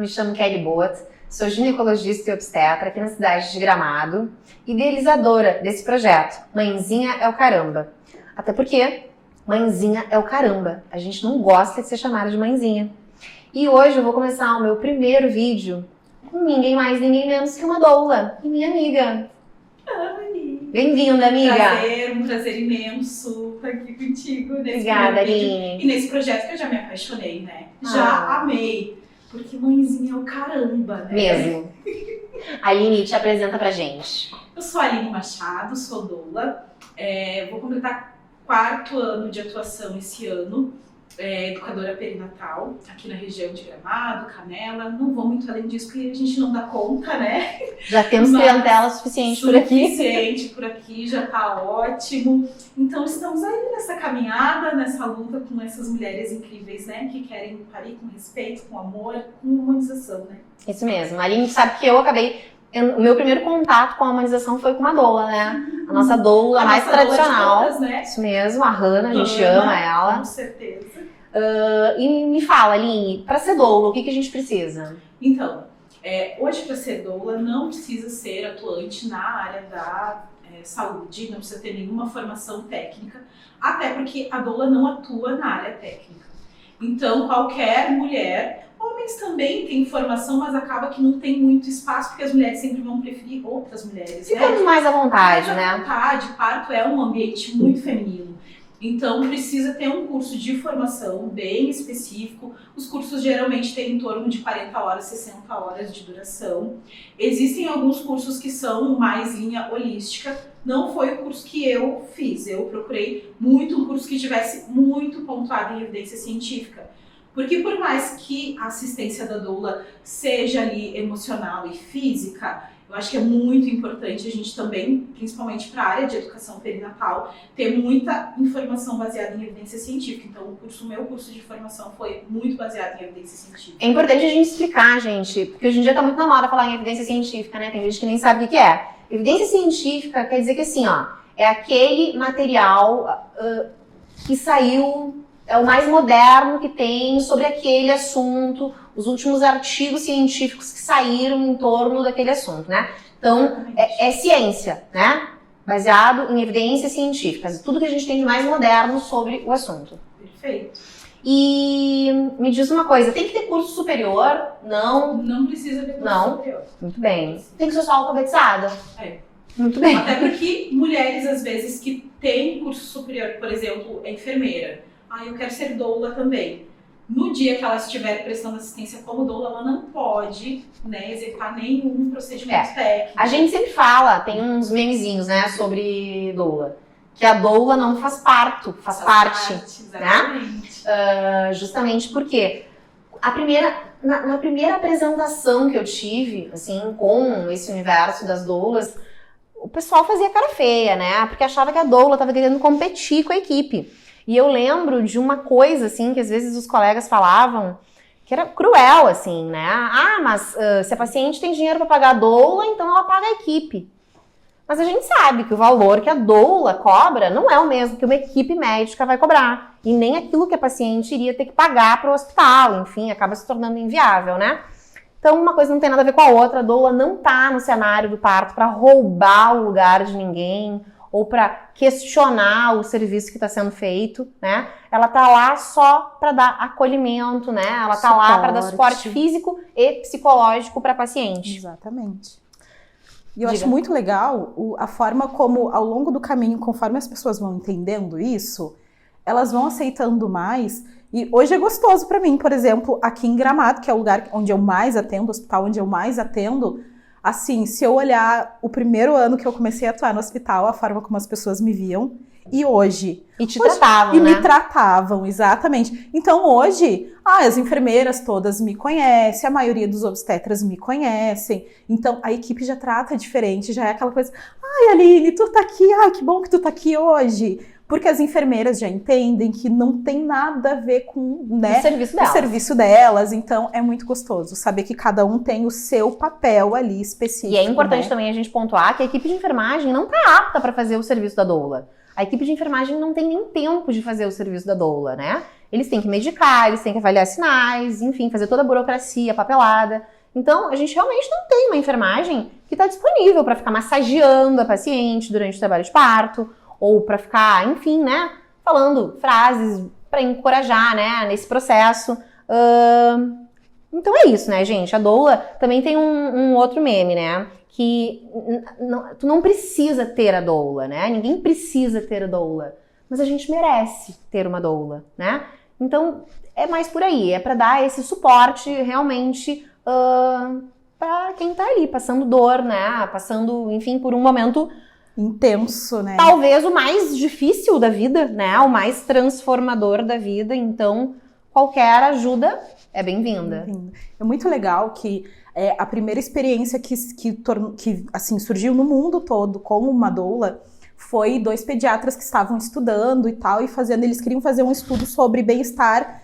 me chamo Kelly Boat, sou ginecologista e obstetra aqui na cidade de Gramado, idealizadora desse projeto, Mãezinha é o Caramba. Até porque mãezinha é o caramba, a gente não gosta de ser chamada de mãezinha. E hoje eu vou começar o meu primeiro vídeo com ninguém mais, ninguém menos que uma doula e minha amiga. Bem-vinda, amiga. Um prazer imenso estar aqui contigo nesse Obrigada, vídeo. Aline. E nesse projeto que eu já me apaixonei, né? Já amei. Porque mãezinha é o caramba, né? Mesmo. Aline, te apresenta pra gente. Eu sou a Aline Machado, sou doula. Vou completar 4º ano de atuação esse ano. Educadora perinatal, aqui na região de Gramado, Canela. Não vou muito além disso, porque a gente não dá conta, né? Já temos clientela suficiente por aqui. Suficiente por aqui, já tá ótimo. Então estamos aí nessa caminhada, nessa luta com essas mulheres incríveis, né? Que querem parir com respeito, com amor, com humanização, né? Isso mesmo. A Aline sabe que o meu primeiro contato com a humanização foi com uma doula, né? A nossa doula mais tradicional. Todas, né? Isso mesmo, a Hanna, a gente ama ela. Com certeza. E me fala, Aline, para ser doula, o que a gente precisa? Então, hoje para ser doula não precisa ser atuante na área da saúde, não precisa ter nenhuma formação técnica, até porque a doula não atua na área técnica. Então, qualquer mulher, homens também têm formação, mas acaba que não tem muito espaço, porque as mulheres sempre vão preferir outras mulheres. Ficamos mais à vontade, né? né? À vontade, parto é um ambiente muito feminino. Então, precisa ter um curso de formação bem específico. Os cursos geralmente têm em torno de 40 horas, 60 horas de duração. Existem alguns cursos que são mais linha holística. Não foi o curso que eu fiz. Eu procurei muito um curso que tivesse muito pontuado em evidência científica. Porque por mais que a assistência da doula seja ali emocional e física, eu acho que é muito importante a gente também, principalmente para a área de educação perinatal, ter muita informação baseada em evidência científica. Então, o meu curso de formação foi muito baseado em evidência científica. É importante a gente explicar, gente, porque hoje em dia tá muito na moda falar em evidência científica, né? Tem gente que nem sabe o que é. Evidência científica quer dizer que assim, ó, é aquele material que saiu, é o mais moderno que tem sobre aquele assunto, os últimos artigos científicos que saíram em torno daquele assunto, né? Então, é ciência, né? Baseado em evidências científicas, tudo que a gente tem de mais moderno sobre o assunto. Perfeito. E me diz uma coisa, tem que ter curso superior? Não. Não precisa ter curso superior. Muito bem. Tem que ser só alfabetizada? Muito bem. Até porque mulheres, às vezes, que têm curso superior, por exemplo, é enfermeira. Eu quero ser doula também. No dia que ela estiver prestando assistência como doula, ela não pode, né, executar nenhum procedimento técnico. A gente sempre fala, tem uns memezinhos, né, sobre doula, que a doula não faz parto, faz parte, exatamente. Né? Justamente porque na primeira apresentação que eu tive, assim, com esse universo das doulas, o pessoal fazia cara feia, né, porque achava que a doula estava querendo competir com a equipe. E eu lembro de uma coisa, assim, que às vezes os colegas falavam, que era cruel, assim, né? Mas se a paciente tem dinheiro para pagar a doula, então ela paga a equipe. Mas a gente sabe que o valor que a doula cobra não é o mesmo que uma equipe médica vai cobrar. E nem aquilo que a paciente iria ter que pagar para o hospital, enfim, acaba se tornando inviável, né? Então uma coisa não tem nada a ver com a outra, a doula não tá no cenário do parto para roubar o lugar de ninguém, ou para questionar o serviço que está sendo feito, né? Ela tá lá só para dar acolhimento, né? Ela tá lá para dar suporte físico e psicológico para a paciente. Exatamente. E eu acho muito legal a forma como, ao longo do caminho, conforme as pessoas vão entendendo isso, elas vão aceitando mais. E hoje é gostoso para mim, por exemplo, aqui em Gramado, que é o lugar onde eu mais atendo, o hospital onde eu mais atendo. Assim, se eu olhar o primeiro ano que eu comecei a atuar no hospital, a forma como as pessoas me viam, e hoje... E te tratavam, né? E me tratavam, exatamente. Então hoje, as enfermeiras todas me conhecem, a maioria dos obstetras me conhecem, então a equipe já trata diferente, já é aquela coisa, Aline, tu tá aqui, que bom que tu tá aqui hoje. Porque as enfermeiras já entendem que não tem nada a ver com, né, o serviço delas. Então, é muito gostoso saber que cada um tem o seu papel ali específico. E é importante também a gente pontuar que a equipe de enfermagem não está apta para fazer o serviço da doula. A equipe de enfermagem não tem nem tempo de fazer o serviço da doula, né? Eles têm que medicar, eles têm que avaliar sinais, enfim, fazer toda a burocracia, papelada. Então, a gente realmente não tem uma enfermagem que está disponível para ficar massageando a paciente durante o trabalho de parto, ou para ficar, enfim, né, falando frases para encorajar, né, nesse processo. Então é isso, né, gente? A doula também tem um outro meme, né, que tu não precisa ter a doula, né? Ninguém precisa ter a doula, mas a gente merece ter uma doula, né? Então é mais por aí, é para dar esse suporte realmente para quem tá ali passando dor, né? Passando, enfim, por um momento intenso, né? Talvez o mais difícil da vida, né? O mais transformador da vida. Então, qualquer ajuda é bem-vinda. É muito legal que a primeira experiência que assim, surgiu no mundo todo com uma doula foi 2 pediatras que estavam estudando e tal, eles queriam fazer um estudo sobre bem-estar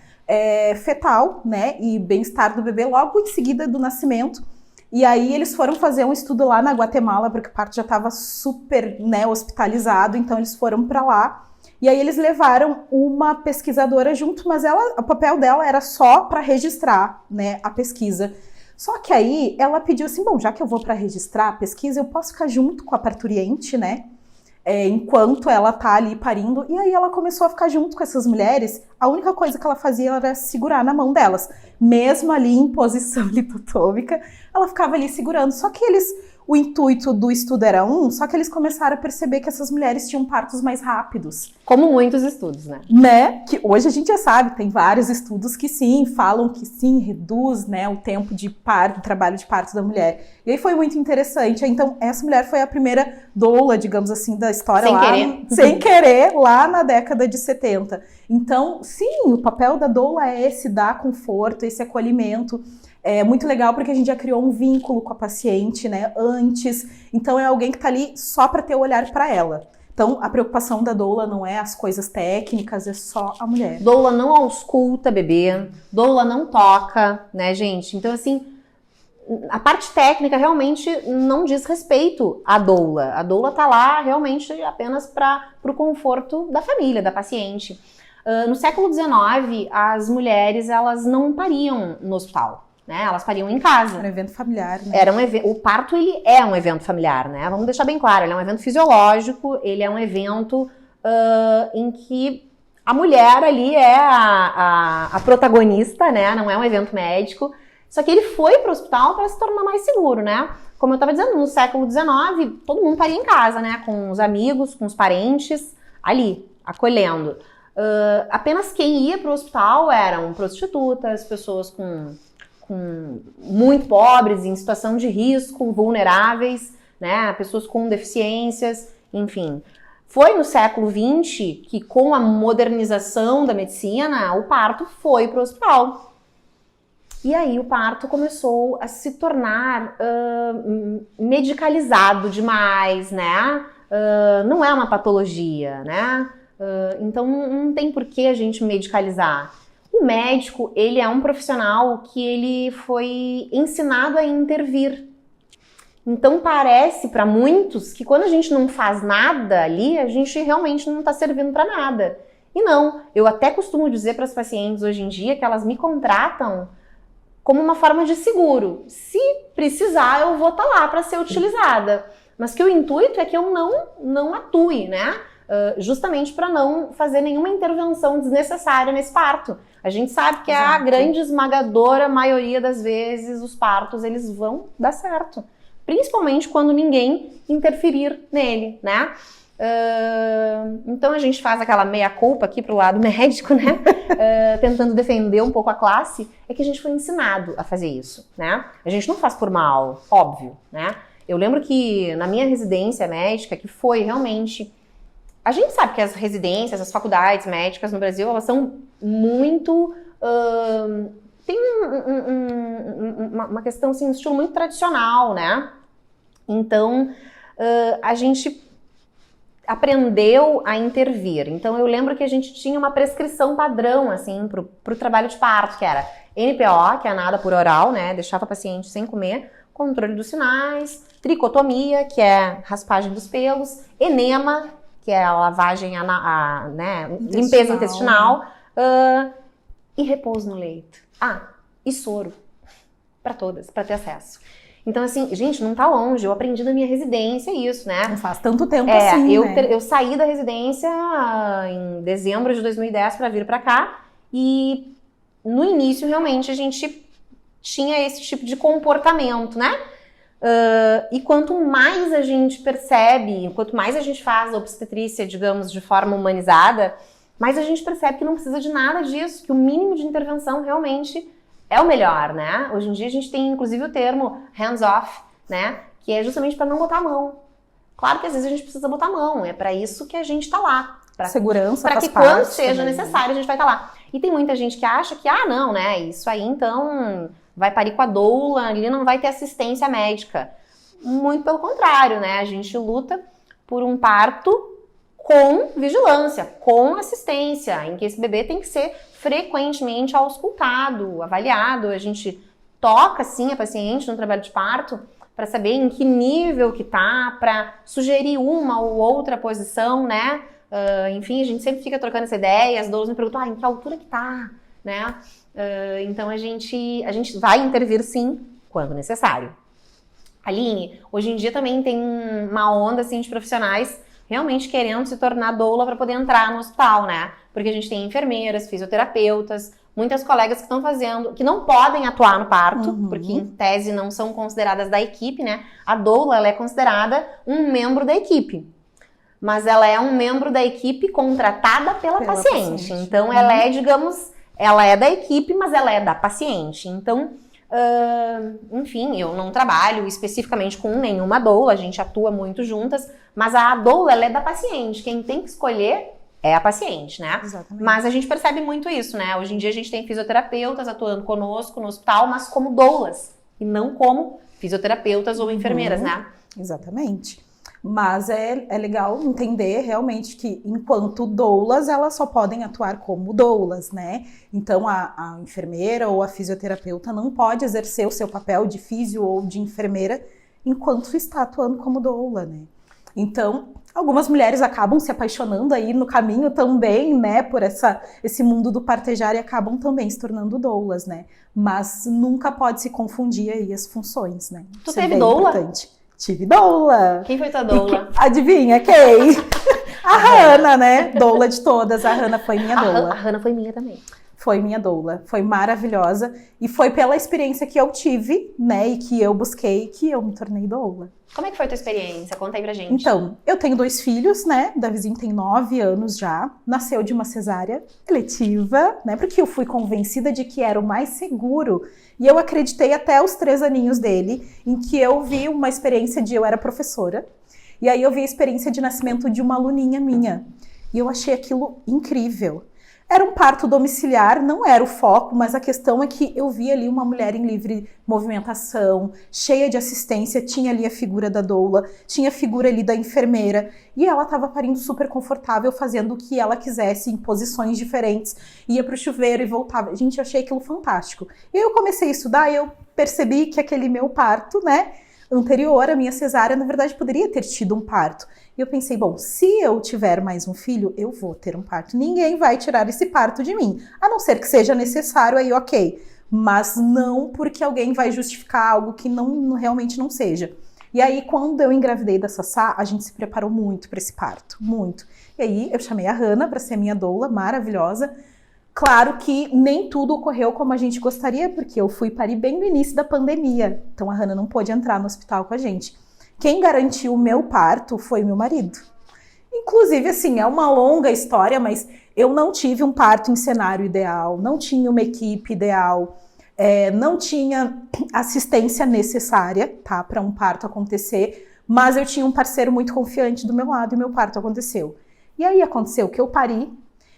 fetal, né? E bem-estar do bebê logo em seguida do nascimento. E aí eles foram fazer um estudo lá na Guatemala, porque o parto já estava super, né, hospitalizado, então eles foram para lá. E aí eles levaram uma pesquisadora junto, mas o papel dela era só para registrar, né, a pesquisa. Só que aí ela pediu assim, bom, já que eu vou para registrar a pesquisa, eu posso ficar junto com a parturiente, né? Enquanto ela tá ali parindo, e aí ela começou a ficar junto com essas mulheres. A única coisa que ela fazia era segurar na mão delas, mesmo ali em posição litotômica, ela ficava ali segurando. Só que o intuito do estudo era só que eles começaram a perceber que essas mulheres tinham partos mais rápidos. Como muitos estudos, né? Que hoje a gente já sabe, tem vários estudos que sim, falam que sim, reduz, né, o tempo de parto, o trabalho de parto da mulher. E aí foi muito interessante. Então, essa mulher foi a primeira doula, digamos assim, da história sem querer, lá na década de 70. Então, sim, o papel da doula é esse dar conforto, esse acolhimento. É muito legal porque a gente já criou um vínculo com a paciente, né, antes. Então, é alguém que tá ali só para ter o olhar para ela. Então, a preocupação da doula não é as coisas técnicas, é só a mulher. Doula não ausculta bebê, doula não toca, né, gente? Então, assim, a parte técnica realmente não diz respeito à doula. A doula tá lá realmente apenas para o conforto da família, da paciente. No século XIX, as mulheres, elas não pariam no hospital. Né? Elas pariam em casa. Era um evento familiar, né? O parto, ele é um evento familiar, né? Vamos deixar bem claro, ele é um evento fisiológico, ele é um evento em que a mulher ali é a protagonista, né? Não é um evento médico. Só que ele foi para o hospital para se tornar mais seguro, né? Como eu estava dizendo, no século XIX, todo mundo paria em casa, né? Com os amigos, com os parentes, ali, acolhendo. Apenas quem ia para o hospital eram prostitutas, pessoas com muito pobres, em situação de risco, vulneráveis, né, pessoas com deficiências, enfim. Foi no século XX que, com a modernização da medicina, o parto foi para o hospital. E aí o parto começou a se tornar medicalizado demais, né? Não é uma patologia, né? Então não tem por que a gente medicalizar. O médico, ele é um profissional que ele foi ensinado a intervir. Então parece para muitos que quando a gente não faz nada ali, a gente realmente não está servindo para nada. E não, eu até costumo dizer para as pacientes hoje em dia que elas me contratam como uma forma de seguro. Se precisar, eu vou estar lá para ser utilizada. Mas que o intuito é que eu não atue, né? Justamente para não fazer nenhuma intervenção desnecessária nesse parto. A gente sabe que a grande esmagadora maioria das vezes os partos eles vão dar certo, principalmente quando ninguém interferir nele, né? Então a gente faz aquela meia-culpa aqui pro lado médico, né? Tentando defender um pouco a classe, é que a gente foi ensinado a fazer isso, né? A gente não faz por mal, óbvio, né? Eu lembro que na minha residência médica, que foi realmente... A gente sabe que as residências, as faculdades médicas no Brasil, elas são muito... tem uma questão, assim, um estilo muito tradicional, né? Então, a gente aprendeu a intervir. Então, eu lembro que a gente tinha uma prescrição padrão, assim, pro trabalho de parto, que era NPO, que é nada por oral, né? Deixava a paciente sem comer, controle dos sinais, tricotomia, que é raspagem dos pelos, enema, que é a lavagem, né, limpeza intestinal, E repouso no leito. E soro. Para todas, para ter acesso. Então, assim, gente, não tá longe. Eu aprendi na minha residência isso, né? Não faz tanto tempo assim, né? Eu saí da residência em dezembro de 2010 para vir para cá. E no início, realmente, a gente tinha esse tipo de comportamento, né? E quanto mais a gente percebe, quanto mais a gente faz a obstetrícia, digamos, de forma humanizada, mais a gente percebe que não precisa de nada disso, que o mínimo de intervenção realmente é o melhor, né? Hoje em dia a gente tem, inclusive, o termo hands-off, né? Que é justamente para não botar a mão. Claro que às vezes a gente precisa botar a mão, é para isso que a gente tá lá. Pra segurança, para que quando seja necessário a gente vai estar lá. E tem muita gente que acha que, não, né? Isso aí então vai parir com a doula, ali não vai ter assistência médica. Muito pelo contrário, né? A gente luta por um parto com vigilância, com assistência, em que esse bebê tem que ser frequentemente auscultado, avaliado. A gente toca, sim, a paciente no trabalho de parto para saber em que nível que tá, para sugerir uma ou outra posição, né? Enfim, a gente sempre fica trocando essa ideia, as doulas me perguntam, em que altura que tá, né? Então a gente vai intervir, sim, quando necessário. Aline, hoje em dia também tem uma onda, assim, de profissionais realmente querendo se tornar doula para poder entrar no hospital, né? Porque a gente tem enfermeiras, fisioterapeutas, muitas colegas que estão fazendo, que não podem atuar no parto, porque em tese não são consideradas da equipe, né? A doula, ela é considerada um membro da equipe, mas ela é um membro da equipe contratada pela paciente. Então ela é, digamos, ela é da equipe, mas ela é da paciente. Então, enfim, eu não trabalho especificamente com nenhuma doula, a gente atua muito juntas, mas a doula, ela é da paciente, quem tem que escolher é a paciente, né? Exatamente. Mas a gente percebe muito isso, né? Hoje em dia a gente tem fisioterapeutas atuando conosco no hospital, mas como doulas, e não como fisioterapeutas ou enfermeiras, né? Exatamente. Mas é legal entender realmente que, enquanto doulas, elas só podem atuar como doulas, né? Então, a enfermeira ou a fisioterapeuta não pode exercer o seu papel de físio ou de enfermeira enquanto está atuando como doula, né? Então, algumas mulheres acabam se apaixonando aí no caminho também, né? Por esse mundo do partejar e acabam também se tornando doulas, né? Mas nunca pode se confundir aí as funções, né? Tu teve doula? Importante. Tive doula. Quem foi tua doula? Adivinha quem? A Hannah, né? Doula de todas. A Hannah foi minha doula. A Hannah foi minha também. Foi minha doula. Foi maravilhosa. E foi pela experiência que eu tive, né? E que eu busquei, que eu me tornei doula. Como é que foi a tua experiência? Conta aí pra gente. Então, eu tenho 2 filhos, né? Davizinho tem 9 anos já. Nasceu de uma cesárea eletiva, né? Porque eu fui convencida de que era o mais seguro. E eu acreditei até os 3 aninhos dele, em que eu vi uma experiência eu era professora. E aí eu vi a experiência de nascimento de uma aluninha minha. E eu achei aquilo incrível. Era um parto domiciliar, não era o foco, mas a questão é que eu vi ali uma mulher em livre movimentação, cheia de assistência, tinha ali a figura da doula, tinha a figura ali da enfermeira, e ela estava parindo super confortável, fazendo o que ela quisesse, em posições diferentes, ia pro chuveiro e voltava. Gente, eu achei aquilo fantástico. E eu comecei a estudar e eu percebi que aquele meu parto, né, anterior à minha cesárea, na verdade, poderia ter tido um parto. E eu pensei, bom, se eu tiver mais um filho, eu vou ter um parto. Ninguém vai tirar esse parto de mim. A não ser que seja necessário, aí ok. Mas não porque alguém vai justificar algo que realmente não seja. E aí, quando eu engravidei da Sassá, a gente se preparou muito para esse parto. Muito. E aí, eu chamei a Hannah para ser minha doula, maravilhosa. Claro que nem tudo ocorreu como a gente gostaria, porque eu fui parir bem no início da pandemia. Então, a Hannah não pôde entrar no hospital com a gente. Quem garantiu o meu parto foi meu marido. Inclusive, assim, é uma longa história, mas eu não tive um parto em cenário ideal, não tinha uma equipe ideal, não tinha assistência necessária, tá, para um parto acontecer, mas eu tinha um parceiro muito confiante do meu lado e meu parto aconteceu. E aí aconteceu que eu pari,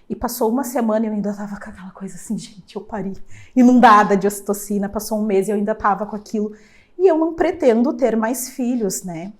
e passou uma semana e eu ainda tava com aquela coisa assim, gente, eu pari, inundada de ocitocina, passou um mês e eu ainda tava com aquilo. E eu não pretendo ter mais filhos, né?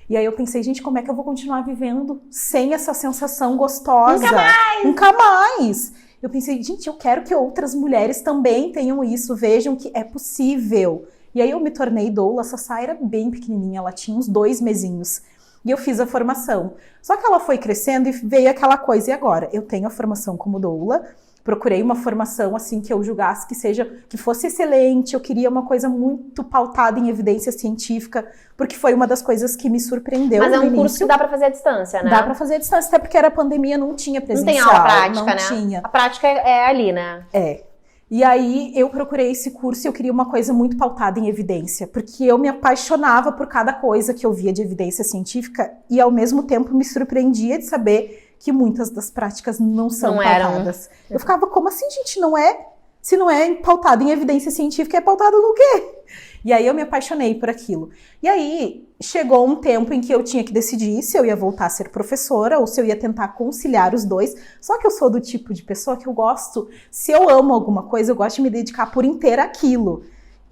E aí eu pensei, gente, como é que eu vou continuar vivendo sem essa sensação gostosa? Nunca mais! Nunca mais! Eu pensei, gente, eu quero que outras mulheres também tenham isso, vejam que é possível. E aí eu me tornei doula, a Sassá era bem pequenininha, ela tinha uns 2 mesinhos. E eu fiz a formação. Só que ela foi crescendo e veio aquela coisa, e agora? Eu tenho a formação como doula, Procurei uma formação assim que eu julgasse que fosse excelente. Eu queria uma coisa muito pautada em evidência científica, porque foi uma das coisas que me surpreendeu. Mas é no um início. curso que dá pra fazer à distância, né? Dá pra fazer à distância, até porque era pandemia, não tinha presencial. Não tem aula prática, não né? tinha. A prática é ali, né? É. E aí eu procurei esse curso e eu queria uma coisa muito pautada em evidência, porque eu me apaixonava por cada coisa que eu via de evidência científica e ao mesmo tempo me surpreendia de saber que muitas das práticas não são pautadas. Eu ficava, como assim, gente, não é? Se não é pautado em evidência científica, é pautado no quê? E aí eu me apaixonei por aquilo. E aí chegou um tempo em que eu tinha que decidir se eu ia voltar a ser professora ou se eu ia tentar conciliar os dois. Só que eu sou do tipo de pessoa que eu gosto, se eu amo alguma coisa, eu gosto de me dedicar por inteiro àquilo.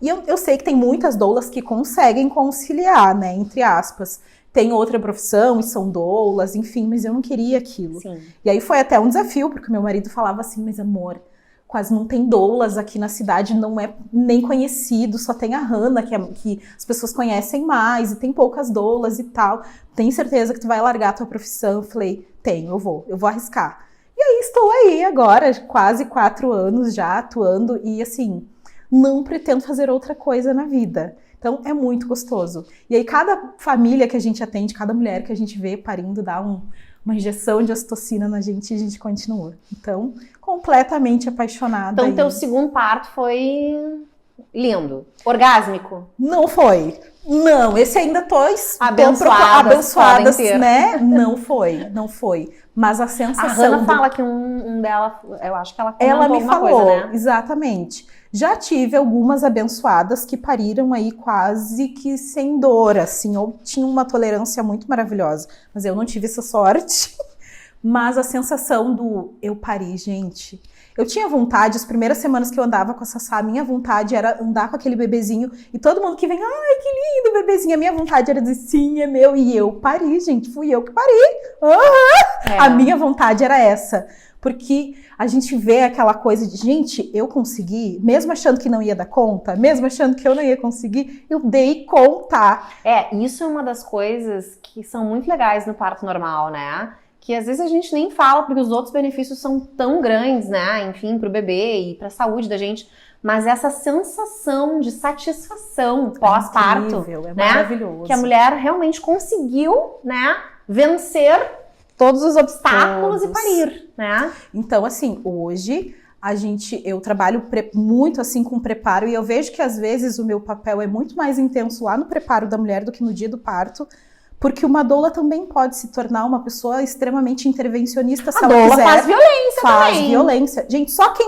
E eu sei que tem muitas doulas que conseguem conciliar, né, entre aspas. Tem outra profissão e são doulas, enfim, mas eu não queria aquilo. Sim. E aí foi até um desafio, porque meu marido falava assim, mas amor, quase não tem doulas aqui na cidade, não é nem conhecido, só tem a Hannah, que as pessoas conhecem mais, e tem poucas doulas e tal. Tem certeza que tu vai largar a tua profissão? Eu falei, tenho, eu vou arriscar. E aí estou aí agora, quase 4 anos já atuando, e assim, não pretendo fazer outra coisa na vida. Então, é muito gostoso. E aí, cada família que a gente atende, cada mulher que a gente vê parindo, dá uma injeção de ocitocina na gente e a gente continua. Então, completamente apaixonada. Então, teu segundo parto foi lindo. Orgásmico? Não foi. Não, esse ainda tô abençoadas, né? Não foi. Mas a sensação... A Hannah fala que um dela, eu acho que ela comentou ela me alguma falou, coisa, né? exatamente. Já tive algumas abençoadas que pariram aí quase que sem dor, assim, ou tinham uma tolerância muito maravilhosa. Mas eu não tive essa sorte. Mas a sensação do eu pari, gente... Eu tinha vontade, as primeiras semanas que eu andava com a Sassá, a minha vontade era andar com aquele bebezinho e todo mundo que vem, ai, que lindo bebezinho. A minha vontade era dizer, sim, é meu. E eu pari, gente, fui eu que pari. Uhum. A minha vontade era essa. Porque a gente vê aquela coisa de, gente, eu consegui, mesmo achando que não ia dar conta, mesmo achando que eu não ia conseguir, eu dei conta. Isso é uma das coisas que são muito legais no parto normal, né? Que às vezes a gente nem fala porque os outros benefícios são tão grandes, né? Enfim, pro bebê e pra saúde da gente. Mas essa sensação de satisfação pós-parto, é né? Maravilhoso. Que a mulher realmente conseguiu, né? Vencer todos os obstáculos e parir, né? Então, assim, hoje eu trabalho muito assim com preparo e eu vejo que às vezes o meu papel é muito mais intenso lá no preparo da mulher do que no dia do parto. Porque uma doula também pode se tornar uma pessoa extremamente intervencionista se ela quiser. A doula faz violência também. Faz violência. Gente, só quem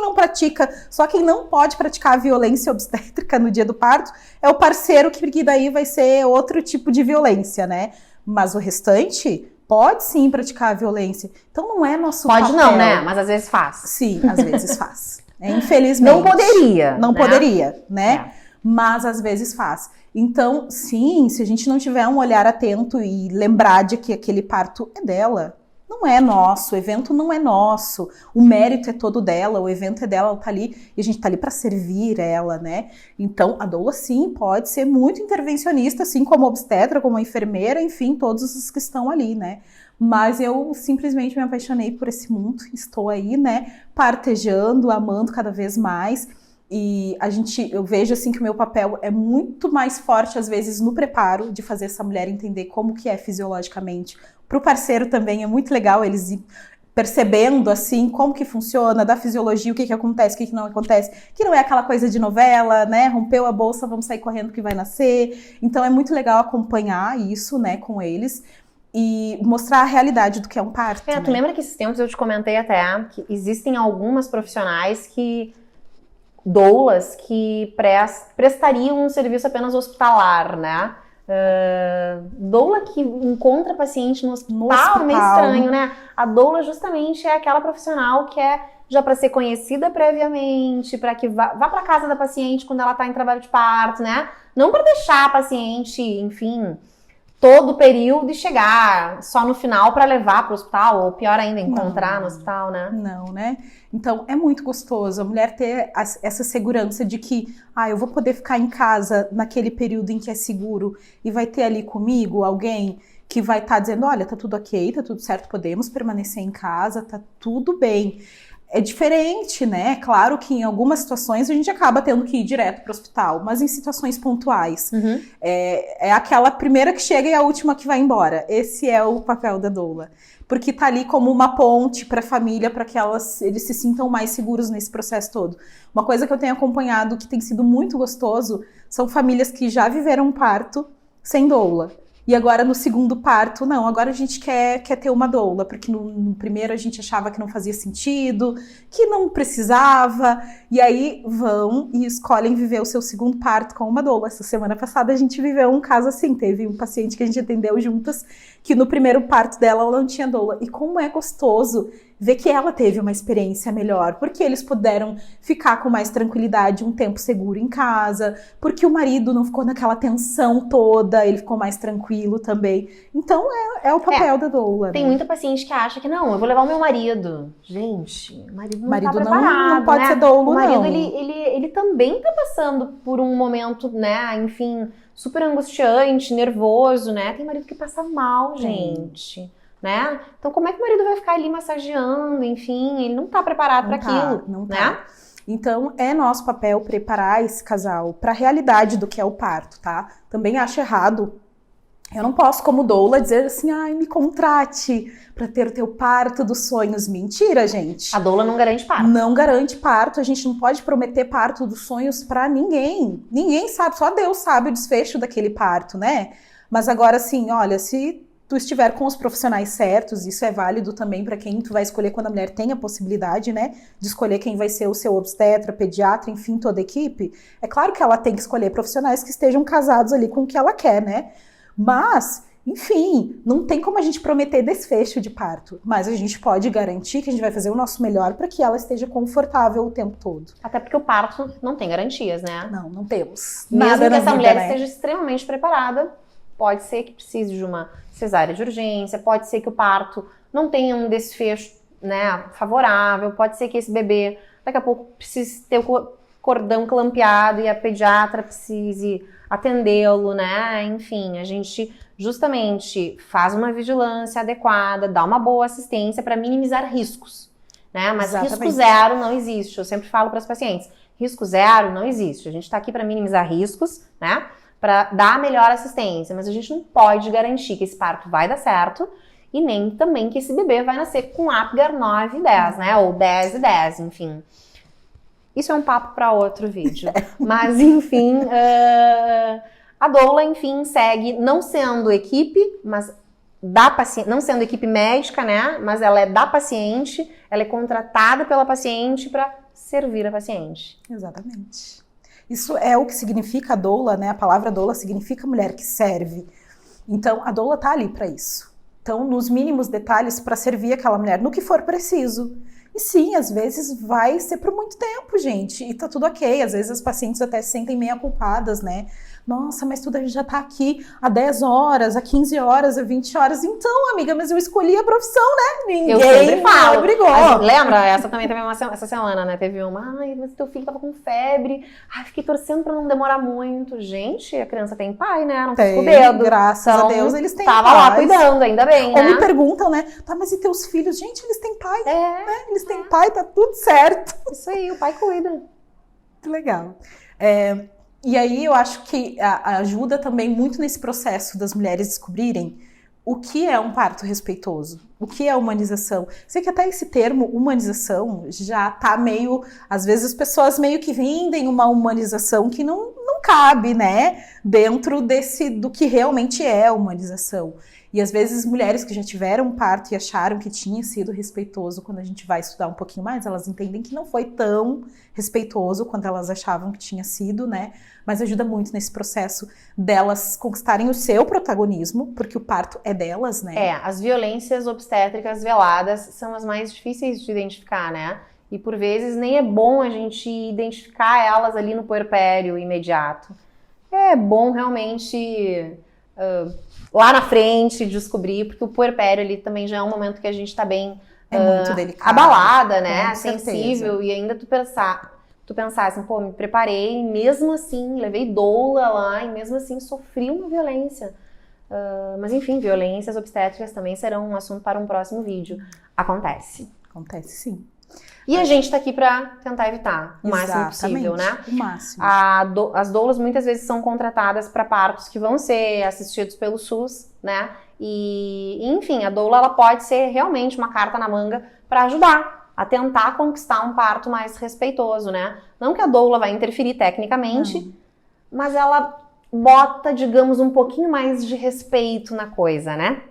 não pode praticar a violência obstétrica no dia do parto é o parceiro, que daí vai ser outro tipo de violência, né? Mas o restante pode sim praticar a violência. Então não é nosso papel. Pode não, né? Mas às vezes faz. Sim, às vezes faz. Infelizmente. Não poderia. Não poderia, né? É. Mas às vezes faz. Então, sim, se a gente não tiver um olhar atento e lembrar de que aquele parto é dela, não é nosso, o evento não é nosso, o mérito é todo dela, o evento é dela, ela tá ali e a gente tá ali para servir ela, né? Então, a doula, sim, pode ser muito intervencionista, assim como a obstetra, como a enfermeira, enfim, todos os que estão ali, né? Mas eu simplesmente me apaixonei por esse mundo, estou aí, né, partejando, amando cada vez mais. E eu vejo assim que o meu papel é muito mais forte às vezes no preparo de fazer essa mulher entender como que é fisiologicamente. Para o parceiro também é muito legal eles ir percebendo assim como que funciona, da fisiologia, o que acontece, o que não acontece, que não é aquela coisa de novela, né? Rompeu a bolsa, vamos sair correndo que vai nascer. Então é muito legal acompanhar isso, né, com eles. E mostrar a realidade do que é um parto. Tu né? lembra que esses tempos eu te comentei até que existem algumas profissionais doulas que prestariam um serviço apenas hospitalar, né? Doula que encontra paciente no hospital, meio estranho, né? A doula justamente é aquela profissional que é já para ser conhecida previamente, para que vá para casa da paciente quando ela tá em trabalho de parto, né? Não para deixar a paciente, enfim, todo o período e chegar só no final para levar para o hospital, ou pior ainda, encontrar no hospital, né? Não, né? Então, é muito gostoso a mulher ter essa segurança de que, eu vou poder ficar em casa naquele período em que é seguro e vai ter ali comigo alguém que vai estar dizendo, olha, tá tudo ok, tá tudo certo, podemos permanecer em casa, tá tudo bem. é diferente, né? Claro que em algumas situações a gente acaba tendo que ir direto para o hospital, mas em situações pontuais. É aquela primeira que chega e a última que vai embora. Esse é o papel da doula. Porque tá ali como uma ponte para a família, para que eles se sintam mais seguros nesse processo todo. Uma coisa que eu tenho acompanhado que tem sido muito gostoso são famílias que já viveram um parto sem doula. E agora no segundo parto, não, agora a gente quer ter uma doula, porque no primeiro a gente achava que não fazia sentido, que não precisava, e aí vão e escolhem viver o seu segundo parto com uma doula. Essa semana passada a gente viveu um caso assim, teve um paciente que a gente atendeu juntas, que no primeiro parto dela ela não tinha doula. E como é gostoso ver que ela teve uma experiência melhor, porque eles puderam ficar com mais tranquilidade, um tempo seguro em casa, porque o marido não ficou naquela tensão toda, ele ficou mais tranquilo também. Então é o papel da doula. Tem muita paciente que acha que não, eu vou levar o meu marido. Gente, o marido não tá preparado, não pode ser doula, não. O marido, ele também tá passando por um momento, né, enfim, super angustiante, nervoso, né? Tem marido que passa mal, gente. Né? Então como é que o marido vai ficar ali massageando, enfim, ele não tá preparado para aquilo, não né? Tá. Então é nosso papel preparar esse casal para a realidade do que é o parto, tá? Também acho errado. Eu não posso, como doula, dizer assim, ai, me contrate para ter o teu parto dos sonhos. Mentira, gente. A doula não garante parto. Não garante parto, a gente não pode prometer parto dos sonhos para ninguém. Ninguém sabe, só Deus sabe o desfecho daquele parto, né? Mas agora, assim, olha, se tu estiver com os profissionais certos, isso é válido também para quem tu vai escolher quando a mulher tem a possibilidade, né, de escolher quem vai ser o seu obstetra, pediatra, enfim, toda a equipe. É claro que ela tem que escolher profissionais que estejam casados ali com o que ela quer, né? Mas, enfim, não tem como a gente prometer desfecho de parto, mas a gente pode garantir que a gente vai fazer o nosso melhor para que ela esteja confortável o tempo todo. Até porque o parto não tem garantias, né? Não temos. Mesmo que essa mulher esteja extremamente preparada, pode ser que precise de uma cesárea de urgência, pode ser que o parto não tenha um desfecho, né, favorável, pode ser que esse bebê daqui a pouco precise ter o cordão clampeado e a pediatra precise atendê-lo, né? Enfim, a gente justamente faz uma vigilância adequada, dá uma boa assistência para minimizar riscos, né? Mas risco zero não existe. Eu sempre falo para as pacientes, risco zero não existe. A gente está aqui para minimizar riscos, né? Para dar a melhor assistência, mas a gente não pode garantir que esse parto vai dar certo e nem também que esse bebê vai nascer com Apgar 9 e 10, né? Ou 10 e 10, enfim. Isso é um papo para outro vídeo. Mas, enfim, a doula, enfim, segue não sendo equipe, mas da paciente, não sendo equipe médica, né? Mas ela é da paciente, ela é contratada pela paciente para servir a paciente. Exatamente. Isso é o que significa a doula, né? A palavra doula significa mulher que serve. Então, a doula tá ali para isso. Então, nos mínimos detalhes, para servir aquela mulher no que for preciso. E sim, às vezes vai ser por muito tempo, gente. E tá tudo ok. Às vezes as pacientes até se sentem meio culpadas, né? Nossa, mas tudo a gente já tá aqui há 10 horas, há 15 horas, há 20 horas. Então, amiga, mas eu escolhi a profissão, né? Ninguém me obrigou. Lembra? Essa também teve essa semana, né? Teve uma, ai, mas teu filho tava com febre. Ai, fiquei torcendo pra não demorar muito. Gente, a criança tem pai, né? Não ficou com medo. Graças a Deus, eles têm tava pais. Lá cuidando, ainda bem, né? Ou me perguntam, né? Tá, mas e teus filhos? Gente, eles têm pai, né? Eles têm pai, tá tudo certo. Isso aí, o pai cuida. Que legal. E aí eu acho que ajuda também muito nesse processo das mulheres descobrirem o que é um parto respeitoso, o que é humanização. Sei que até esse termo humanização já tá meio, às vezes as pessoas meio que vendem uma humanização que não cabe, né, dentro do que realmente é humanização. E às vezes mulheres que já tiveram um parto e acharam que tinha sido respeitoso, quando a gente vai estudar um pouquinho mais, elas entendem que não foi tão respeitoso quanto elas achavam que tinha sido, né? Mas ajuda muito nesse processo delas conquistarem o seu protagonismo, porque o parto é delas, né? As violências obstétricas veladas são as mais difíceis de identificar, né? E por vezes nem é bom a gente identificar elas ali no puerpério imediato. É bom realmente lá na frente descobrir, porque o puerpério ali também já é um momento que a gente tá bem muito delicado, abalada, né? Com sensível, certeza. e ainda tu pensar assim, pô, me preparei, e mesmo assim, levei doula lá, e mesmo assim sofri uma violência. Mas enfim, violências obstétricas também serão um assunto para um próximo vídeo. Acontece. Acontece, sim. E a gente tá aqui pra tentar evitar o máximo possível, né? O máximo. As doulas muitas vezes são contratadas para partos que vão ser assistidos pelo SUS, né? E enfim, a doula ela pode ser realmente uma carta na manga para ajudar a tentar conquistar um parto mais respeitoso, né? Não que a doula vai interferir tecnicamente, mas ela bota, digamos, um pouquinho mais de respeito na coisa, né?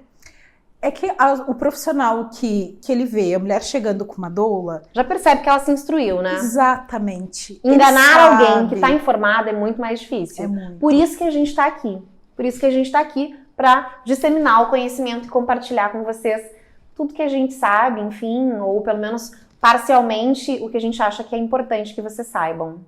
É que o profissional que ele vê a mulher chegando com uma doula... Já percebe que ela se instruiu, né? Exatamente. Enganar alguém que está informado é muito mais difícil. É muito. Por isso que a gente está aqui. Por isso que a gente está aqui para disseminar o conhecimento e compartilhar com vocês tudo que a gente sabe, enfim, ou pelo menos parcialmente o que a gente acha que é importante que vocês saibam.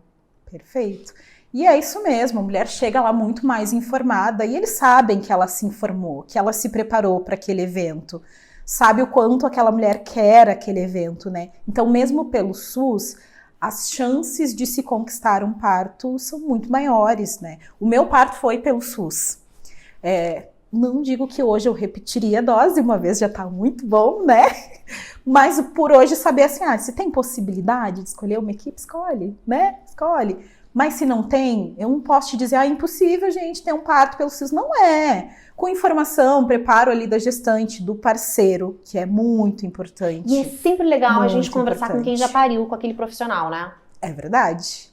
Perfeito. E é isso mesmo, a mulher chega lá muito mais informada e eles sabem que ela se informou, que ela se preparou para aquele evento, sabe o quanto aquela mulher quer aquele evento, né? Então, mesmo pelo SUS, as chances de se conquistar um parto são muito maiores, né? O meu parto foi pelo SUS. Não digo que hoje eu repetiria a dose, uma vez já tá muito bom, né? Mas por hoje saber assim, se tem possibilidade de escolher uma equipe, escolhe, né? Escolhe. Mas se não tem, eu não posso te dizer, é impossível, gente, ter um parto pelo SUS. Não é. Com informação, preparo ali da gestante, do parceiro, que é muito importante. E é sempre legal Muito a gente conversar com quem já pariu, com aquele profissional, né? É verdade.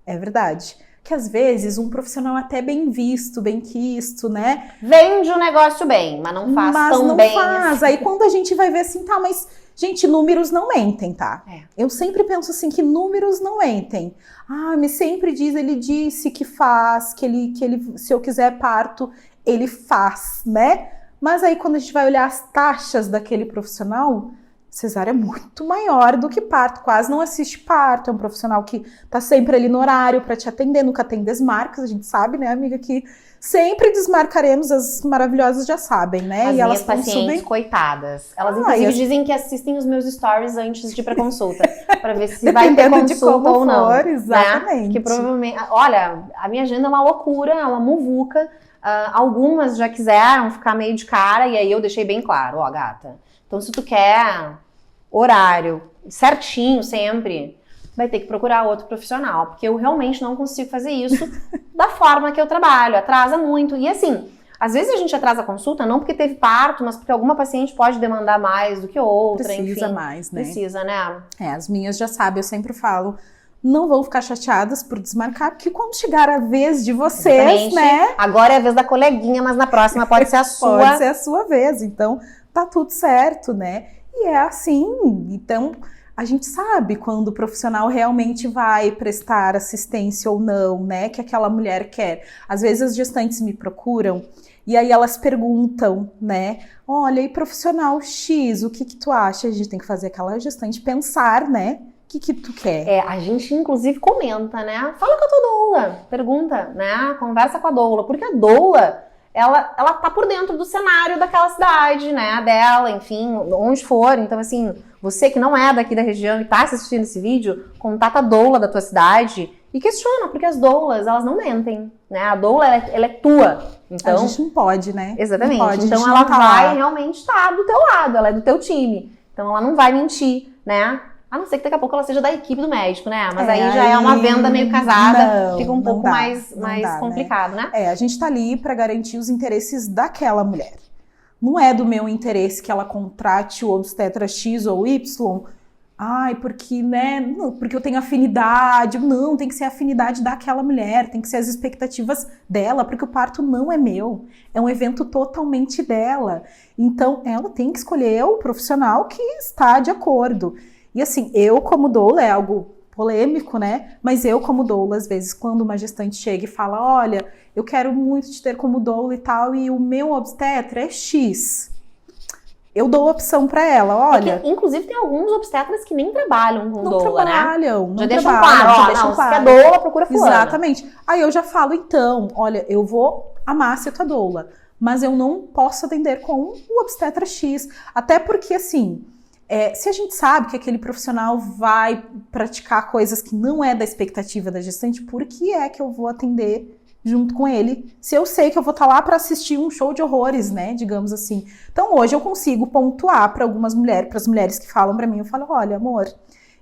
É verdade. Que às vezes um profissional até bem visto, bem quisto, né? Vende o negócio bem, mas não faz tão bem. Assim. Aí quando a gente vai ver assim, mas... Gente, números não mentem, tá? Eu sempre penso assim, que números não mentem. Me sempre ele disse que faz, que ele, se eu quiser parto, ele faz, né? Mas aí quando a gente vai olhar as taxas daquele profissional, cesárea é muito maior do que parto, quase não assiste parto, é um profissional que tá sempre ali no horário para te atender, nunca tem desmarques, a gente sabe, né, amiga, que sempre desmarcaremos, as maravilhosas já sabem, né? As e elas minhas pacientes, coitadas. Elas, inclusive, dizem que assistem os meus stories antes de ir pra consulta, pra ver se vai ter consulta ou não. Exatamente. Né? Que provavelmente... Olha, a minha agenda é uma loucura, é uma muvuca. Algumas já quiseram ficar meio de cara, e aí eu deixei bem claro, gata, então se tu quer horário certinho sempre, vai ter que procurar outro profissional, porque eu realmente não consigo fazer isso da forma que eu trabalho, atrasa muito. E assim, às vezes a gente atrasa a consulta não porque teve parto, mas porque alguma paciente pode demandar mais do que outra, Precisa enfim. mais, né? Precisa, né? As minhas já sabem, eu sempre falo, não vão ficar chateadas por desmarcar, porque quando chegar a vez de vocês, Exatamente. né? Agora é a vez da coleguinha, mas na próxima pode ser a sua. Pode ser a sua vez, então tá tudo certo, né? E é assim, então... A gente sabe quando o profissional realmente vai prestar assistência ou não, né? Que aquela mulher quer. Às vezes as gestantes me procuram e aí elas perguntam, né? Olha, e profissional X, o que tu acha? A gente tem que fazer aquela gestante pensar, né? O que tu quer? A gente inclusive comenta, né? Fala com a tua doula, pergunta, né? Conversa com a doula, porque a doula... Ela tá por dentro do cenário daquela cidade, né, dela, enfim, onde for. Então, assim, você que não é daqui da região e tá assistindo esse vídeo, contata a doula da tua cidade e questiona, porque as doulas, elas não mentem, né? A doula, ela é tua. Então, a gente não pode, né? Exatamente. Não pode, então, ela vai realmente estar do teu lado, ela é do teu time. Então, ela não vai mentir, né? A não ser que daqui a pouco ela seja da equipe do médico, né? Mas aí já é uma venda meio casada, fica um pouco mais complicado, né? A gente tá ali para garantir os interesses daquela mulher. Não é do meu interesse que ela contrate o obstetra X ou Y, porque, né? Não, porque eu tenho afinidade. Não, tem que ser a afinidade daquela mulher, tem que ser as expectativas dela, porque o parto não é meu, é um evento totalmente dela. Então, ela tem que escolher o profissional que está de acordo. E assim, eu como doula, é algo polêmico, né? Mas eu como doula, às vezes, quando uma gestante chega e fala, olha, eu quero muito te ter como doula e tal, e o meu obstetra é X. Eu dou a opção para ela, olha... inclusive, tem alguns obstetras que nem trabalham com doula, né? Já deixam claro, se quer doula, procura fulana. Exatamente. Aí eu já falo, então, olha, eu vou amar ser tua doula, mas eu não posso atender com o obstetra X. Até porque, assim... se a gente sabe que aquele profissional vai praticar coisas que não é da expectativa da gestante, por que é que eu vou atender junto com ele? Se eu sei que eu vou estar lá para assistir um show de horrores, né? Digamos assim. Então hoje eu consigo pontuar para algumas mulheres, para as mulheres que falam para mim, eu falo, olha, amor,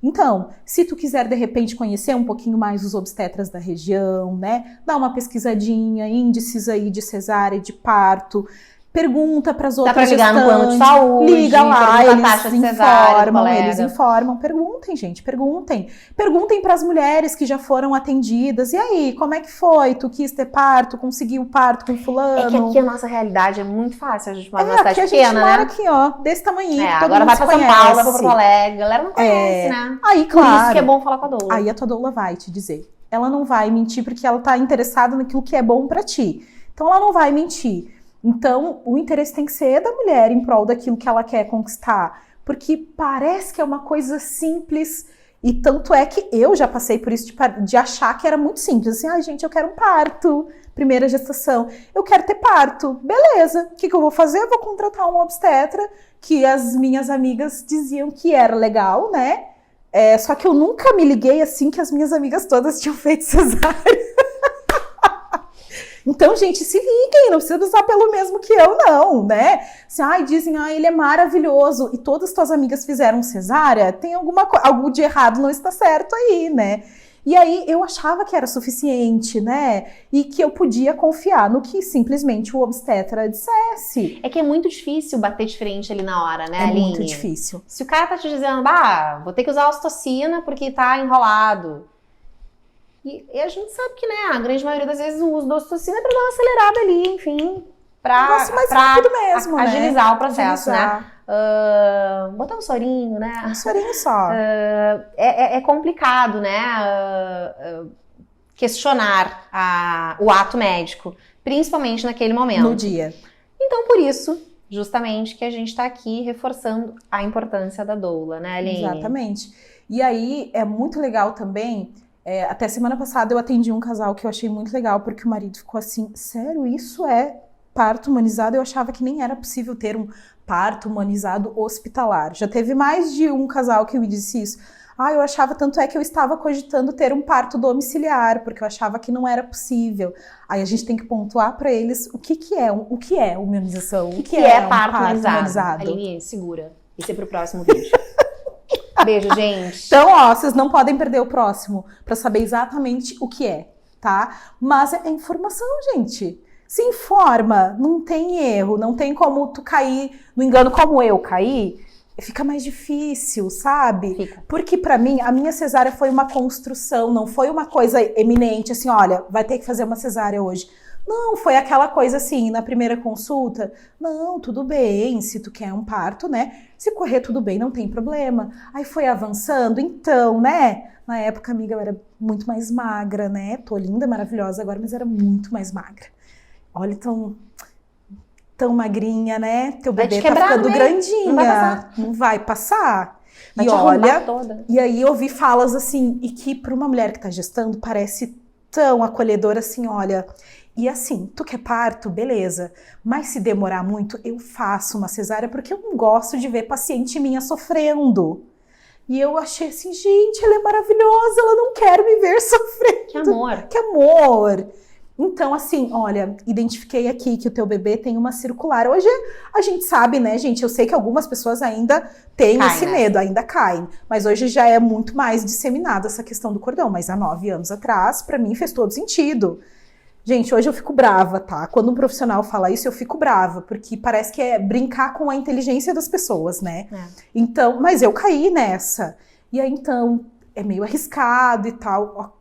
Então, se tu quiser de repente conhecer um pouquinho mais os obstetras da região, né? Dá uma pesquisadinha, índices aí de cesárea e de parto. Pergunta para as outras Dá pra ligar no plano de gestantes, saúde, liga lá, pergunta a taxa de cesárea do eles colega. informam, perguntem, gente, perguntem. Perguntem para as mulheres que já foram atendidas, e aí, como é que foi? Tu quis ter parto, conseguiu parto com fulano? É que aqui a nossa realidade é muito fácil, a gente mora numa aqui cidade a gente pequena, mora né? aqui, ó, desse tamanhinho, todo Agora mundo vai se pra São conhece. Paulo, vai pra Porto Alegre, a galera não conhece, né? Aí, Por claro. isso que é bom falar com a doula. Aí a tua doula vai te dizer. Ela não vai mentir porque ela tá interessada naquilo que é bom pra ti. Então ela não vai mentir. Então o interesse tem que ser da mulher em prol daquilo que ela quer conquistar. Porque parece que é uma coisa simples. E tanto é que eu já passei por isso de achar que era muito simples. Assim, ai gente, eu quero um parto. Primeira gestação. Eu quero ter parto. Beleza. O que eu vou fazer? Eu vou contratar um obstetra que as minhas amigas diziam que era legal, né? Só que eu nunca me liguei assim que as minhas amigas todas tinham feito cesárea. Então, gente, se liguem, não precisa usar pelo mesmo que eu, não, né? Dizem, ele é maravilhoso, e todas as tuas amigas fizeram cesárea, tem algo de errado, não está certo aí, né? E aí eu achava que era suficiente, né? E que eu podia confiar no que simplesmente o obstetra dissesse. É que é muito difícil bater de frente ali na hora, né, Aline? É muito difícil. Se o cara tá te dizendo, vou ter que usar ocitocina porque tá enrolado. E a gente sabe que, né, a grande maioria das vezes o uso da ocitocina é pra dar uma acelerada ali, enfim. Negócio mais rápido mesmo, né? Agilizar o processo, Agilizar. né? Botar um sorinho, né? Um sorinho só. É complicado, né? Questionar o ato médico, principalmente naquele momento. No dia. Então, por isso, justamente, que a gente tá aqui reforçando a importância da doula, né, Aline? Exatamente. E aí, é muito legal também, até semana passada eu atendi um casal que eu achei muito legal, porque o marido ficou assim, sério, isso é parto humanizado? Eu achava que nem era possível ter um parto humanizado hospitalar. Já teve mais de um casal que me disse isso. Eu achava, tanto é que eu estava cogitando ter um parto domiciliar, porque eu achava que não era possível. Aí a gente tem que pontuar para eles o que é humanização, o que é um parto humanizado. Aline, segura. Esse é pro próximo vídeo. Beijo, gente. Então, vocês não podem perder o próximo para saber exatamente o que é, tá? Mas é informação, gente. Se informa, não tem erro, não tem como tu cair no engano como eu caí. Fica mais difícil, sabe? Fica. Porque pra mim, a minha cesárea foi uma construção, não foi uma coisa eminente, assim, olha, vai ter que fazer uma cesárea hoje. Não, foi aquela coisa assim, na primeira consulta, não, tudo bem, se tu quer um parto, né? Se correr tudo bem, não tem problema. Aí foi avançando, então, né? Na época, amiga, eu era muito mais magra, né? Tô linda, maravilhosa agora, mas era muito mais magra. Olha, tão magrinha, né? Teu bebê tá ficando grandinha. Não vai passar. Vai E te olha, toda. E aí eu ouvi falas assim, e que para uma mulher que tá gestando parece tão acolhedora assim, olha. E assim, tu quer parto? Beleza. Mas se demorar muito, eu faço uma cesárea porque eu não gosto de ver paciente minha sofrendo. E eu achei assim, gente, ela é maravilhosa, ela não quer me ver sofrendo. Que amor. Que amor. Então, assim, olha, identifiquei aqui que o teu bebê tem uma circular. Hoje a gente sabe, né, gente? Eu sei que algumas pessoas ainda têm esse medo, ainda caem. Mas hoje já é muito mais disseminada essa questão do cordão. Mas há 9 anos atrás, pra mim, fez todo sentido. Gente, hoje eu fico brava, tá? Quando um profissional fala isso, eu fico brava. Porque parece que é brincar com a inteligência das pessoas, né? Então, mas eu caí nessa. E aí, então, é meio arriscado e tal.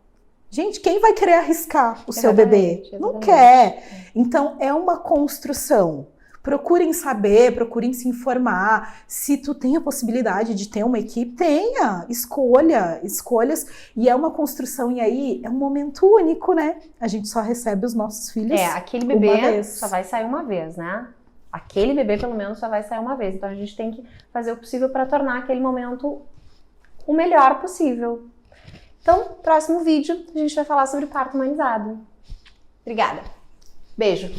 Gente, quem vai querer arriscar o seu bebê? Não quer. Então, é uma construção. Procurem saber, procurem se informar. Se tu tem a possibilidade de ter uma equipe, tenha. Escolhas. E é uma construção, e aí é um momento único, né? A gente só recebe os nossos filhos aquele bebê só vai sair uma vez, né? Aquele bebê, pelo menos, só vai sair uma vez. Então, a gente tem que fazer o possível para tornar aquele momento o melhor possível. Então, próximo vídeo, a gente vai falar sobre parto humanizado. Obrigada. Beijo.